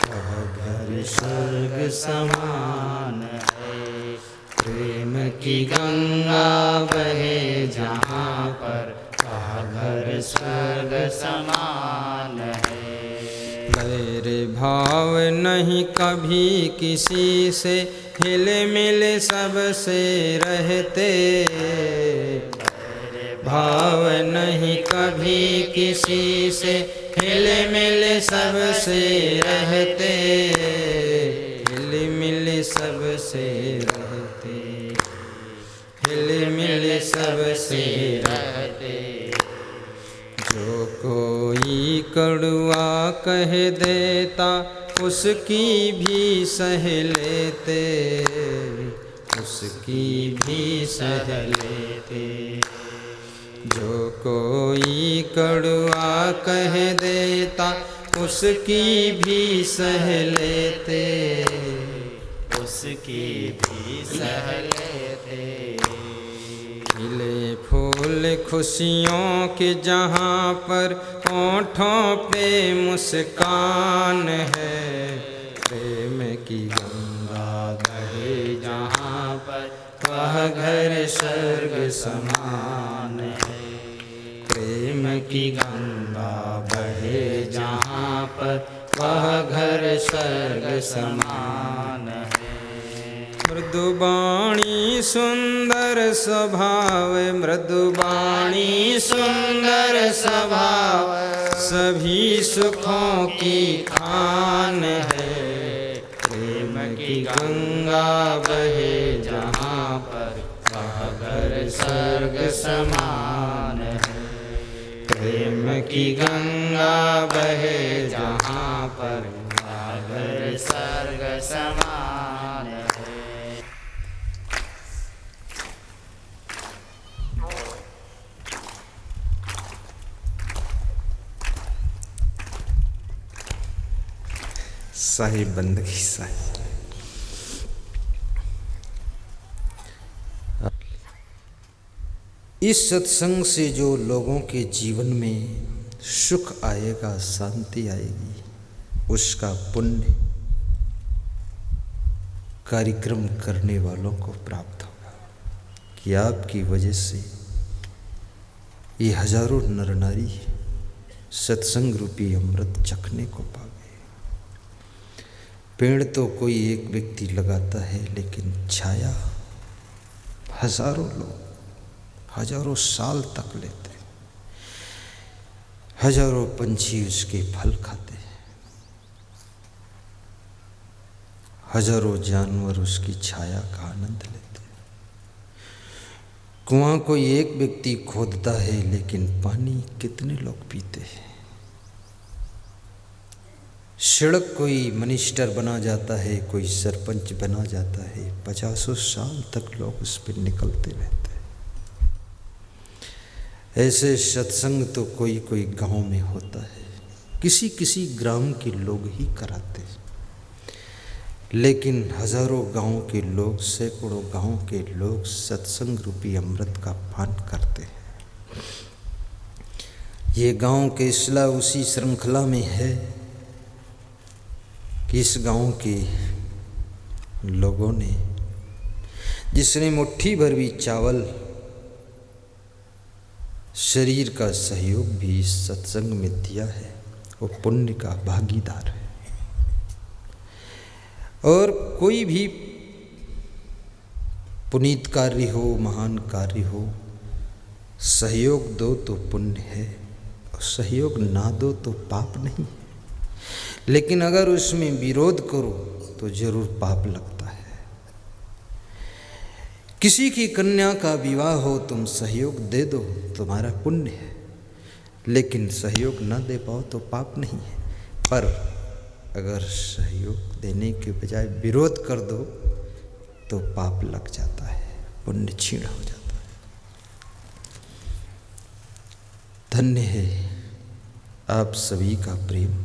Speaker 1: वह घर स्वर्ग समान है। प्रेम की गंगा बहे जहाँ पर, वह घर स्वर्ग समान है। वैर भाव नहीं कभी किसी से, हिले मिले सबसे रहते। भाव नहीं कभी किसी से, हिले मिले सबसे रहते। हिले मिले सबसे रहते, हिले मिले सबसे रहते। जो कोई कड़ुआ कह देता, उसकी भी सह लेते, उसकी भी सह लेते। जो कोई कड़ुआ कह देता, उसकी भी सह लेते,
Speaker 2: उसकी भी सह लेते।
Speaker 1: खिले फूल खुशियों के जहाँ पर, होठों पे मुस्कान है। प्रेम की गंगा बहे जहाँ पर, वह घर स्वर्ग समान है। प्रेम की गंगा बहे जहाँ पर, वह घर स्वर्ग समान है। मृदुबाणी सुंदर स्वभाव, मृदुबाणी सुंदर स्वभाव, सभी सुखों की खान है। प्रेम की गंगा बहे जहाँ पर, वह घर स्वर्ग समान है। प्रेम की गंगा बहे जहाँ पर, वह घर
Speaker 2: स्वर्ग समान है।
Speaker 1: साहिब बंदगी साहिब। इस सत्संग से जो लोगों के जीवन में सुख आएगा, शांति आएगी, उसका पुण्य कार्यक्रम करने वालों को प्राप्त होगा कि आपकी वजह से ये हजारों नर नारी सत्संग रूपी अमृत चखने को पा गए। पेड़ तो कोई एक व्यक्ति लगाता है, लेकिन छाया हजारों लोग हजारों साल तक लेते हैं। हजारों पंछी उसके फल खाते हैं, हजारों जानवर उसकी छाया का आनंद लेते हैं। कुआं कोई एक व्यक्ति खोदता है, लेकिन पानी कितने लोग पीते हैं। सड़क कोई मिनिस्टर बना जाता है, कोई सरपंच बना जाता है, 50 साल तक लोग उस पर निकलते रहते हैं। ऐसे सत्संग तो कोई कोई गांव में होता है, किसी किसी ग्राम के लोग ही कराते हैं। लेकिन हजारों गांव के लोग, सैकड़ों गांव के लोग सत्संग रूपी अमृत का पान करते हैं। ये गांव के इसला उसी श्रृंखला में है कि इस गांव के लोगों ने, जिसने मुट्ठी भर भी चावल, शरीर का सहयोग भी इस सत्संग में दिया है, वो पुण्य का भागीदार है। और कोई भी पुनीत कार्य हो, महान कार्य हो, सहयोग दो तो पुण्य है और सहयोग ना दो तो पाप नहीं है। लेकिन अगर उसमें विरोध करो तो जरूर पाप लगता है। किसी की कन्या का विवाह हो, तुम सहयोग दे दो, तुम्हारा पुण्य है। लेकिन सहयोग न दे पाओ तो पाप नहीं है। पर अगर सहयोग देने के बजाय विरोध कर दो तो पाप लग जाता है, पुण्य छीण हो जाता है। धन्य है आप सभी का प्रेम।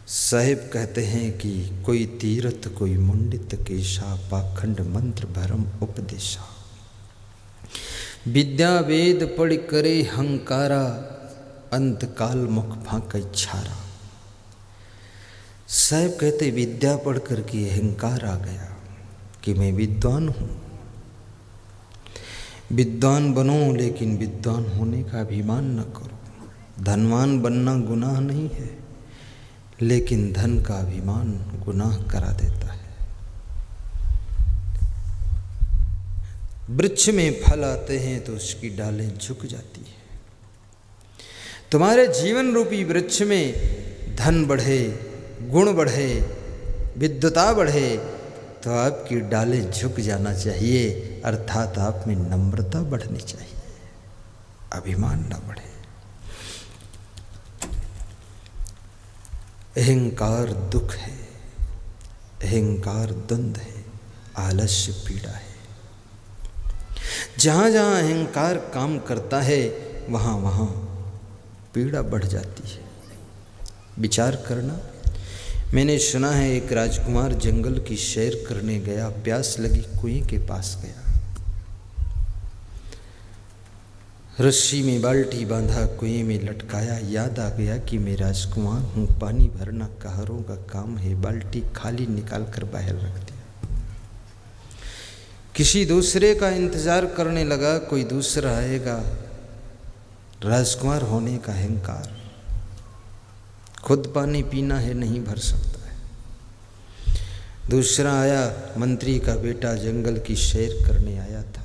Speaker 1: साहिब कहते हैं कि कोई तीर्थ कोई मुंडित केशा, पाखंड मंत्र भरम उपदेशा। विद्या वेद पढ़ करे हंकारा, अंत काल मुख फांक छारा। साहिब कहते विद्या पढ़ करके अहंकार आ गया कि मैं विद्वान हूँ। विद्वान बनो, लेकिन विद्वान होने का अभिमान न करो। धनवान बनना गुनाह नहीं है, लेकिन धन का अभिमान गुनाह करा देता है। वृक्ष में फल आते हैं तो उसकी डालें झुक जाती है। तुम्हारे जीवन रूपी वृक्ष में धन बढ़े, गुण बढ़े, विद्वता बढ़े तो आपकी डालें झुक जाना चाहिए, अर्थात आप में नम्रता बढ़नी चाहिए, अभिमान न बढ़े। अहंकार दुख है, अहंकार द्वंद्व है, आलस्य पीड़ा है। जहाँ जहाँ अहंकार काम करता है वहाँ वहाँ पीड़ा बढ़ जाती है। विचार करना, मैंने सुना है एक राजकुमार जंगल की सैर करने गया, प्यास लगी, कुएं के पास गया, रस्सी में बाल्टी बांधा, कुएं में लटकाया। याद आ गया कि मैं राजकुमार हूँ, पानी भरना काहरों का काम है। बाल्टी खाली निकाल कर बाहर रख दिया। किसी दूसरे का इंतजार करने लगा, कोई दूसरा आएगा। राजकुमार होने का अहंकार, खुद पानी पीना है, नहीं भर सकता है। दूसरा आया, मंत्री का बेटा जंगल की सैर करने आया था।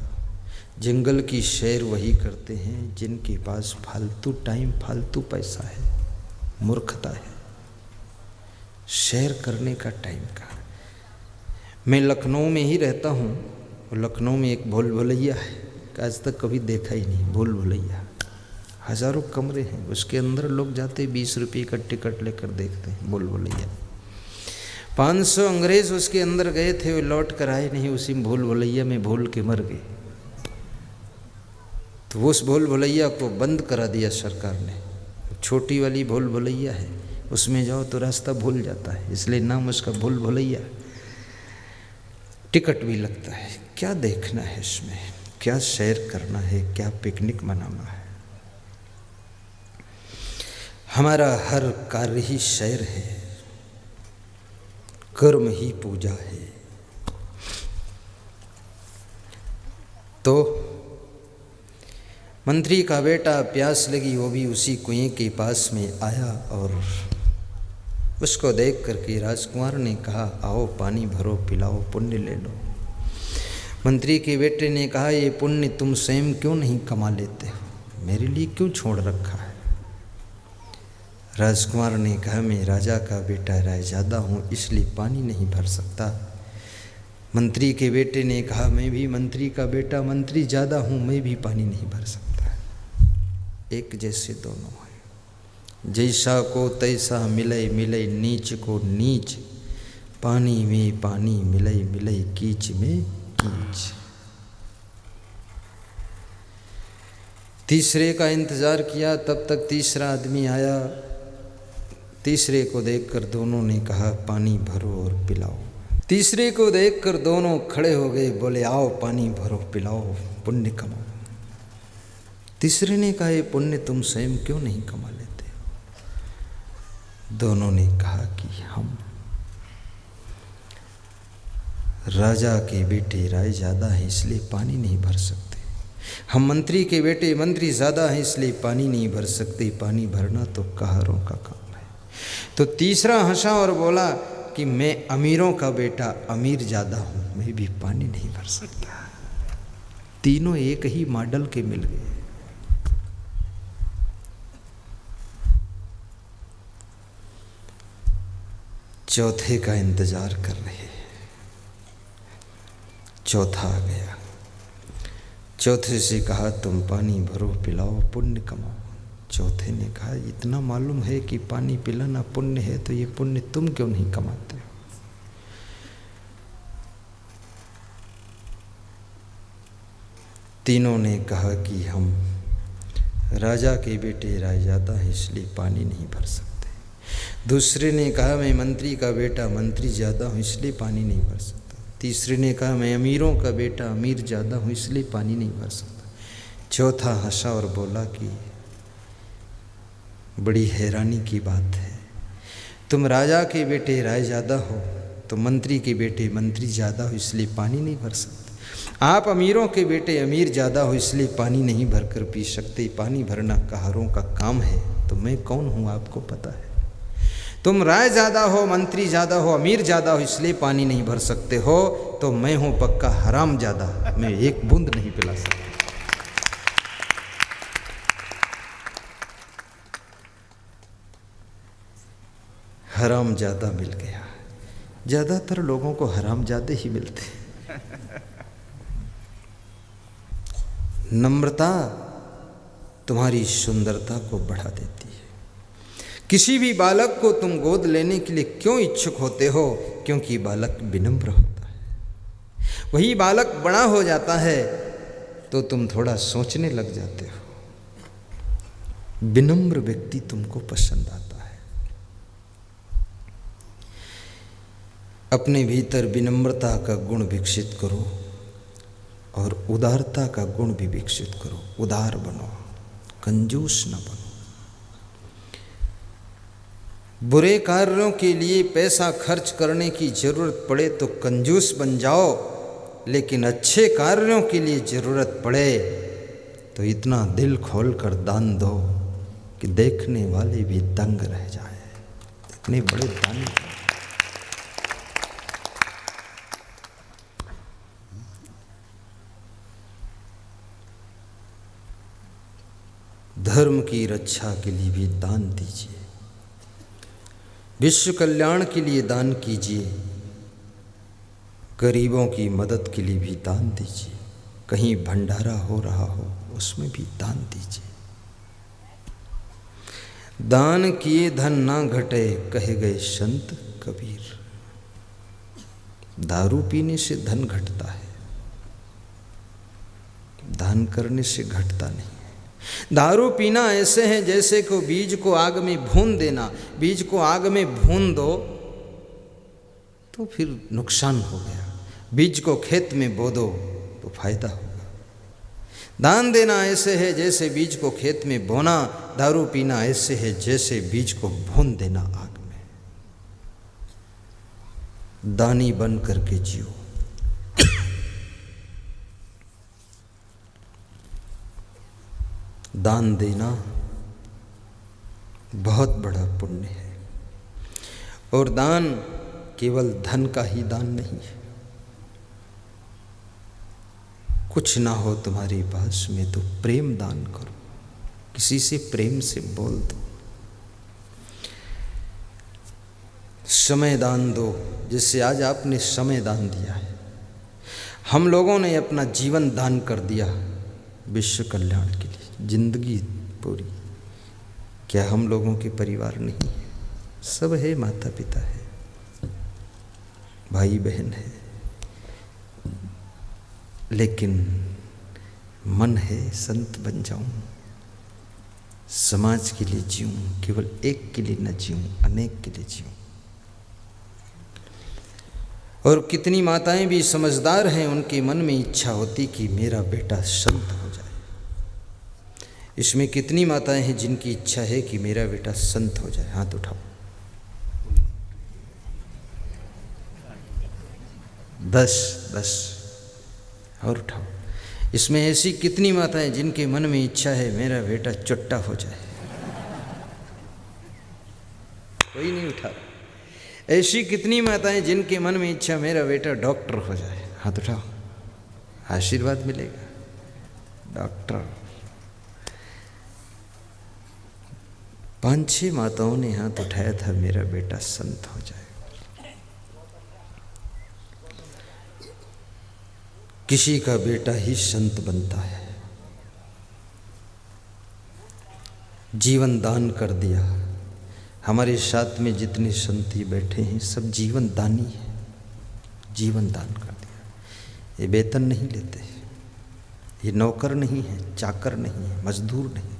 Speaker 1: जंगल की सैर वही करते हैं जिनके पास फालतू टाइम, फालतू पैसा है, मूर्खता है। सैर करने का टाइम कहाँ? मैं लखनऊ में ही रहता हूँ और लखनऊ में एक भूल भुलैया है, आज तक कभी देखा ही नहीं। भूल भुलैया हजारों कमरे हैं, उसके अंदर लोग जाते 20 रुपये का टिकट लेकर देखते हैं भूल भुलैया। 500 अंग्रेज उसके अंदर गए थे, वे लौट कर आए नहीं, उसी भूल भुलैया में भूल के मर गए। तो उस भूल भुलैया को बंद करा दिया सरकार ने। छोटी वाली भूल भुलैया है, उसमें जाओ तो रास्ता भूल जाता है, इसलिए नाम उसका भूल भुलैया। टिकट भी लगता है। क्या देखना है इसमें, क्या सैर करना है, क्या पिकनिक मनाना है। हमारा हर कार्य ही सैर है, कर्म ही पूजा है। तो मंत्री का बेटा प्यास लगी, वो भी उसी कुएं के पास में आया और उसको देख करके राजकुमार ने कहा, आओ पानी भरो, पिलाओ, पुण्य ले लो। मंत्री के बेटे ने कहा, ये पुण्य तुम स्वयं क्यों नहीं कमा लेते हो, मेरे लिए क्यों छोड़ रखा है। राजकुमार ने कहा, मैं राजा का बेटा रायजादा हूँ, इसलिए पानी नहीं भर सकता। मंत्री के बेटे ने कहा, मैं भी मंत्री का बेटा, मंत्री ज़्यादा हूँ, मैं भी पानी नहीं भर सकता। एक जैसे दोनों हैं, जैसा को तैसा मिले मिले, नीच को नीच, पानी में पानी मिले मिले, कीच में कीच। तीसरे का इंतज़ार किया, तब तक तीसरा आदमी आया। तीसरे को देखकर दोनों ने कहा, पानी भरो और पिलाओ। तीसरे को देखकर दोनों खड़े हो गए, बोले आओ पानी भरो पिलाओ पुण्य कमाओ। तीसरे ने कहा ये पुण्य तुम स्वयं क्यों नहीं कमा लेते हो? दोनों ने कहा कि हम राजा के बेटे राय ज़्यादा हैं इसलिए पानी नहीं भर सकते, हम मंत्री के बेटे मंत्री ज़्यादा हैं इसलिए पानी नहीं भर सकते, पानी भरना तो काहरों का काम है। तो तीसरा हंसा और बोला कि मैं अमीरों का बेटा अमीर ज़्यादा हूँ, मैं भी पानी नहीं भर सकता। तीनों एक ही मॉडल के मिल गए। चौथे का इंतजार कर रहे हैं। चौथा आ गया। चौथे से कहा तुम पानी भरो पिलाओ पुण्य कमाओ। चौथे ने कहा इतना मालूम है कि पानी पिलाना पुण्य है तो ये पुण्य तुम क्यों नहीं कमाते हो? तीनों ने कहा कि हम राजा के बेटे रायजादा हैं इसलिए पानी नहीं भर सकते। दूसरे ने कहा मैं मंत्री का बेटा मंत्री ज़्यादा हूँ इसलिए पानी नहीं भर सकता। तीसरे ने कहा मैं अमीरों का बेटा अमीर ज़्यादा हूँ इसलिए पानी नहीं भर सकता। चौथा हंसा और बोला कि बड़ी हैरानी की बात है, तुम राजा के बेटे राय ज़्यादा हो तो मंत्री के बेटे मंत्री ज़्यादा हो इसलिए पानी नहीं भर सकते। आप अमीरों के बेटे अमीर ज़्यादा हो इसलिए पानी नहीं भर कर पी सकते। पानी भरना काहरों का काम है। तो मैं कौन हूँ आपको पता है? तुम राय ज़्यादा हो मंत्री ज़्यादा हो अमीर ज़्यादा हो इसलिए पानी नहीं भर सकते हो, तो मैं हूँ पक्का हराम ज़्यादा, मैं एक बूंद नहीं पिला सकता। हराम ज़्यादा मिल गया। ज़्यादातर लोगों को हराम ज़्यादा ही मिलते। नम्रता तुम्हारी सुंदरता को बढ़ा देती है। किसी भी बालक को तुम गोद लेने के लिए क्यों इच्छुक होते हो? क्योंकि बालक विनम्र होता है। वही बालक बड़ा हो जाता है तो तुम थोड़ा सोचने लग जाते हो। विनम्र व्यक्ति तुमको पसंद आता है। अपने भीतर विनम्रता का गुण विकसित करो और उदारता का गुण भी विकसित करो। उदार बनो, कंजूस न बनो। बुरे कार्यों के लिए पैसा खर्च करने की जरूरत पड़े तो कंजूस बन जाओ, लेकिन अच्छे कार्यों के लिए जरूरत पड़े तो इतना दिल खोल कर दान दो कि देखने वाले भी दंग रह जाए। इतने बड़े दानी। धर्म की रक्षा के लिए भी दान दीजिए, विश्व कल्याण के लिए दान कीजिए, गरीबों की मदद के लिए भी दान दीजिए। कहीं भंडारा हो रहा हो उसमें भी दान दीजिए। दान किए धन ना घटे कहे गए संत कबीर। दारू पीने से धन घटता है, दान करने से घटता नहीं। दारू पीना ऐसे है जैसे को बीज को आग में भून देना। बीज को आग में भून दो तो फिर नुकसान हो गया, बीज को खेत में बो दो तो फायदा होगा। दान देना ऐसे है जैसे बीज को खेत में बोना। दारू पीना ऐसे है जैसे बीज को भून देना आग में। दानी बन करके जियो। दान देना बहुत बड़ा पुण्य है। और दान केवल धन का ही दान नहीं है। कुछ ना हो तुम्हारे पास में तो प्रेम दान करो, किसी से प्रेम से बोल दो। समय दान दो, जैसे आज आपने समय दान दिया है। हम लोगों ने अपना जीवन दान कर दिया विश्व कल्याण के लिए, जिंदगी पूरी। क्या हम लोगों के परिवार नहीं है? सब है, माता पिता है, भाई बहन है, लेकिन मन है संत बन जाऊं, समाज के लिए जीऊं, केवल एक के लिए न जीऊं, अनेक के लिए जीऊं। और कितनी माताएं भी समझदार हैं, उनके मन में इच्छा होती कि मेरा बेटा संत हो जाए। इसमें कितनी माताएं हैं जिनकी इच्छा है कि मेरा बेटा संत हो जाए? हाथ उठाओ। 10 और उठाओ। इसमें ऐसी कितनी माताएं जिनके मन में इच्छा है मेरा बेटा चुट्टा हो जाए? कोई नहीं उठा। ऐसी कितनी माताएं जिनके मन में इच्छा मेरा बेटा डॉक्टर हो जाए? हाथ उठाओ, आशीर्वाद मिलेगा। डॉक्टर। 5-6 माताओं ने हाथ उठाया था मेरा बेटा संत हो जाए। किसी का बेटा ही संत बनता है। जीवन दान कर दिया। हमारे साथ में जितने संती बैठे हैं सब जीवन दानी है। जीवन दान कर दिया। ये वेतन नहीं लेते, ये नौकर नहीं है, चाकर नहीं है, मजदूर नहीं।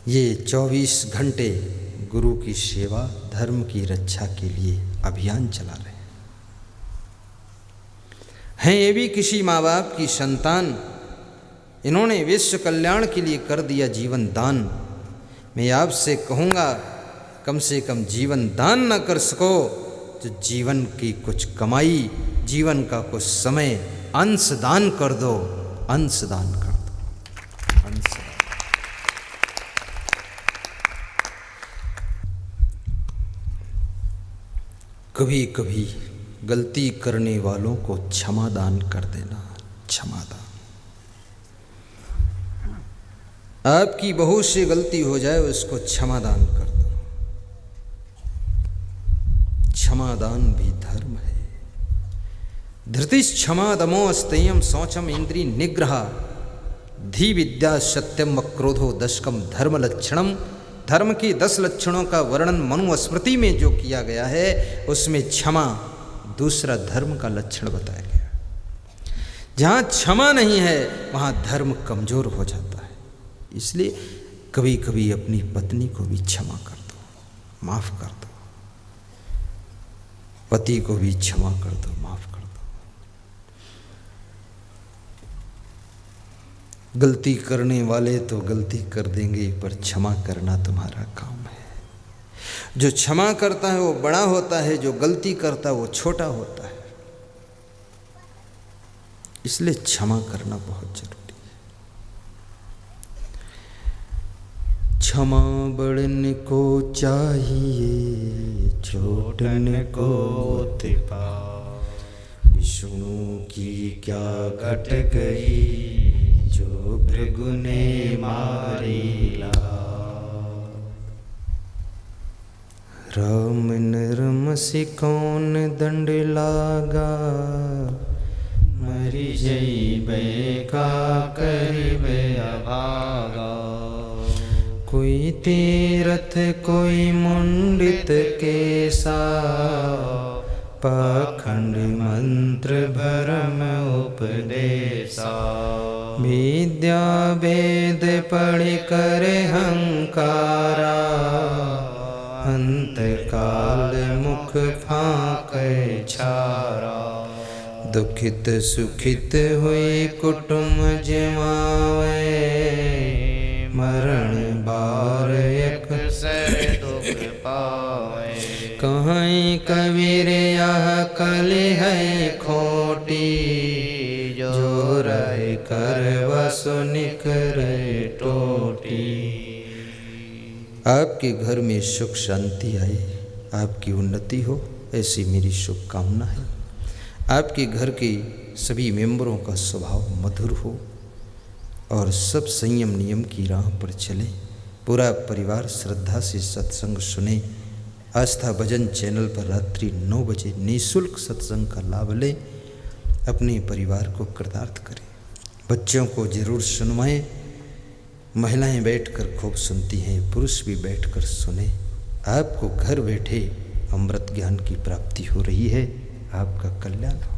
Speaker 1: ये 24 घंटे गुरु की सेवा, धर्म की रक्षा के लिए अभियान चला रहे हैं। ये भी किसी माँ बाप की संतान। इन्होंने विश्व कल्याण के लिए कर दिया जीवन दान। मैं आपसे कहूँगा, कम से कम जीवन दान न कर सको तो जीवन की कुछ कमाई, जीवन का कुछ समय अंश दान कर दो। अंश दान कर दो। अंश। कभी कभी गलती करने वालों को क्षमा दान कर देना। क्षमा दान। आपकी बहू से गलती हो जाए उसको क्षमा दान कर दो। क्षमा दान भी धर्म है। धृतिश्च क्षमा दमो अस्तेयम शौचम इंद्रिय निग्रह धी विद्या सत्यम अक्रोधो दशकम धर्म लक्षणम। धर्म के 10 लक्षणों का वर्णन मनुस्मृति में जो किया गया है उसमें क्षमा दूसरा धर्म का लक्षण बताया गया। जहाँ क्षमा नहीं है वहाँ धर्म कमजोर हो जाता है। इसलिए कभी कभी अपनी पत्नी को भी क्षमा कर दो, माफ कर दो। पति को भी क्षमा कर दो, माफ कर दो। गलती करने वाले तो गलती कर देंगे, पर क्षमा करना तुम्हारा काम है। जो क्षमा करता है वो बड़ा होता है, जो गलती करता है वो छोटा होता है। इसलिए क्षमा करना बहुत जरूरी है। क्षमा बढ़न को चाहिए, छोटन को तिपा। विष्णु की क्या घट गई, जो भृगु ने मारी ला। राम नरम से कौन दंड लागा, मरी जइबे का करिबे अभागा। कोई तीरथ कोई मुंडित केसा, पाखंड मंत्र भरम उपदेशा। विद्या वेद पढ़ कर हंकारा, अंत काल मुख फांक छारा। दुखित सुखित हुई कुटुम जमावे, मरण बार एक सर दुख पावे। कहीं कबीर यह कली है खोटी, जो रहे कर वसु निकर टोटी। आपके घर में सुख शांति आए, आपकी उन्नति हो, ऐसी मेरी शुभकामना है। आपके घर के सभी मेंबरों का स्वभाव मधुर हो और सब संयम नियम की राह पर चले। पूरा परिवार श्रद्धा से सत्संग सुने। आस्था भजन चैनल पर रात्रि 9 बजे निःशुल्क सत्संग का लाभ लें। अपने परिवार को कृतार्थ करें। बच्चों को जरूर सुनवाएं। महिलाएं बैठकर खूब सुनती हैं, पुरुष भी बैठकर सुने। आपको घर बैठे अमृत ज्ञान की प्राप्ति हो रही है। आपका कल्याण हो।